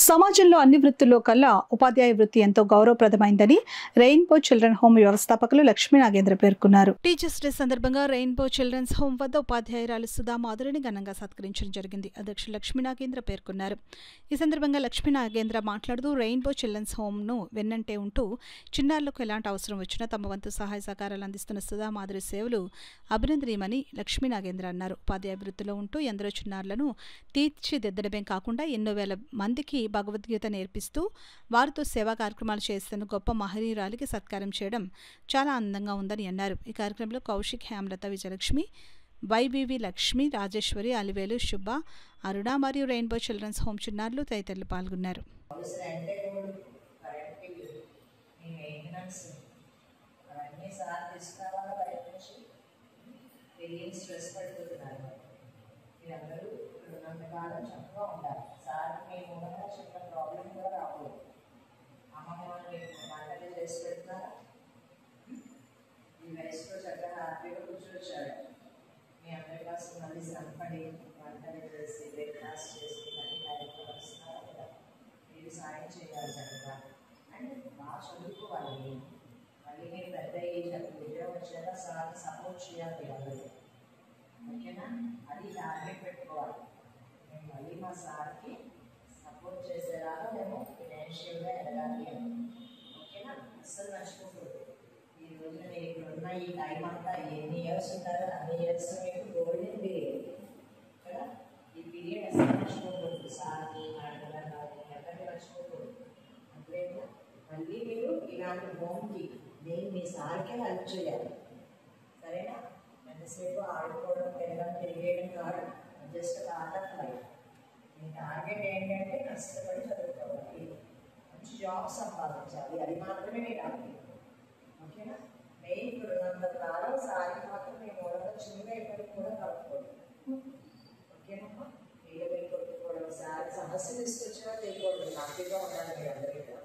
సమాజంలో అన్ని వృత్తుల్లో కల్లా ఉపాధ్యాయ వృత్తి ఎంతో గౌరవప్రదమైందని రెయిన్బో చిల్డ్రన్ హోమ్ వ్యవస్థాపకులు లక్ష్మీ నాగేంద్ర పేర్కొన్నారు. టీచర్స్ డే సందర్భంగా రెయిన్బో చిల్డ్రన్స్ హోమ్ వద్ద ఉపాధ్యాయురాలు సుధా మాధురిని ఘనంగా సత్కరించడం జరిగింది. అధ్యక్షులు లక్ష్మీ నాగేంద్ర పేర్కొన్నారు. ఈ సందర్భంగా లక్ష్మీ నాగేంద్ర మాట్లాడుతూ రెయిన్బో చిల్డ్రన్స్ హోమ్ను వెన్నంటే ఉంటూ చిన్నారులకు ఎలాంటి అవసరం వచ్చినా తమ వంతు సహాయ సహకారాలు అందిస్తున్న సుధా మాధురి సేవలు అభినందనీయమని లక్ష్మీ నాగేంద్ర అన్నారు. ఉపాధ్యాయ వృత్తిలో ఉంటూ ఎందరో చిన్నారులను తీర్చిదిద్దడమే కాకుండా ఎన్నో వేల మందికి భగవద్గీత నేర్పిస్తూ వారితో సేవా కార్యక్రమాలు చేస్తున్న గొప్ప మహనీయురాలికి సత్కారం చేయడం చాలా ఆనందంగా ఉందని అన్నారు. ఈ కార్యక్రమంలో కౌశిక్, హేమలత, విజయలక్ష్మి, వైవివి లక్ష్మి, రాజేశ్వరి, అలివేలు, శుభ, అరుణ మరియు రెయిన్బో చిల్డ్రన్స్ హోమ్ చిన్నారులు తదితరులు పాల్గొన్నారు. ఉన్నంతకాలం చక్కగా ఉండాలి. సార్ మేము ఉండగా చిన్న ప్రాబ్లం కూడా రాకూడదు. అమ్మమ్మ వాళ్ళు మీకు వంటలు చేసి పెడుతున్నారా? ఈ వయసులో చక్కగా హ్యాపీగా కూర్చొచ్చారు. మీ అందరి కోసం మళ్ళీ శ్రమపడి వంటలు చేసి బ్రేక్ఫాస్ట్ చేసి మళ్ళీ కార్యక్రమం వస్తున్నారా కదా? మీరు సాయం చేయాలి చక్కగా అండ్ బాగా చదువుకోవాలి. మళ్ళీ మీరు పెద్ద ఏజ్ ఉద్యోగం వచ్చాక సార్ సపోర్ట్ చేయాలి అందరూ. ఓకేనా? అది టార్గెట్ పెట్టుకోవాలి. మేము మళ్ళీ మా సార్కి సపోర్ట్ చేసేలాగా మేము ఫినాన్షియల్గా ఎదగాలి అని. ఓకేనా? అస్సలు మర్చిపోకూడదు. ఈ రోజున మీరు ఇక్కడ ఉన్న ఈ టైం అంతా ఎన్ని ఇయర్స్ ఉంటారో అన్ని ఇయర్స్ మీకు గోల్డెన్ పీరియడ్ కదా. ఈ పీరియడ్ అస్సలు మర్చిపోకూడదు. సార్ని మేడం ఎవరిని మర్చిపోకూడదు. అంతేనా? మళ్ళీ మీరు ఇలాంటి హోమ్కి నేను మీ సార్కే హెల్ప్ చేయాలి. సరేనా? ఎంతసేపు ఆడుకోవడం, తిరగడం, తిరిగేయడం కాదు. Just part of life. Me target ఏంటంటే కష్టపడి చదువుకోవాలి, మంచి జాబ్ సంపాదించాలి. అది మాత్రమే మీ టార్గెట్. ఓకేనా? మెయిన్ ఇప్పుడు ఉన్నంతకాలం సారికి మాత్రం మీ మూలంలో చిన్నగా ఇప్పటికి కూడా కలుపుకోండి. ఓకేనమ్మా? మీరు కొట్టుకోవడం, సారి సమస్య తీసుకొచ్చినా చేయకూడదు. హ్యాపీగా ఉండాలి మీరు అందరూ.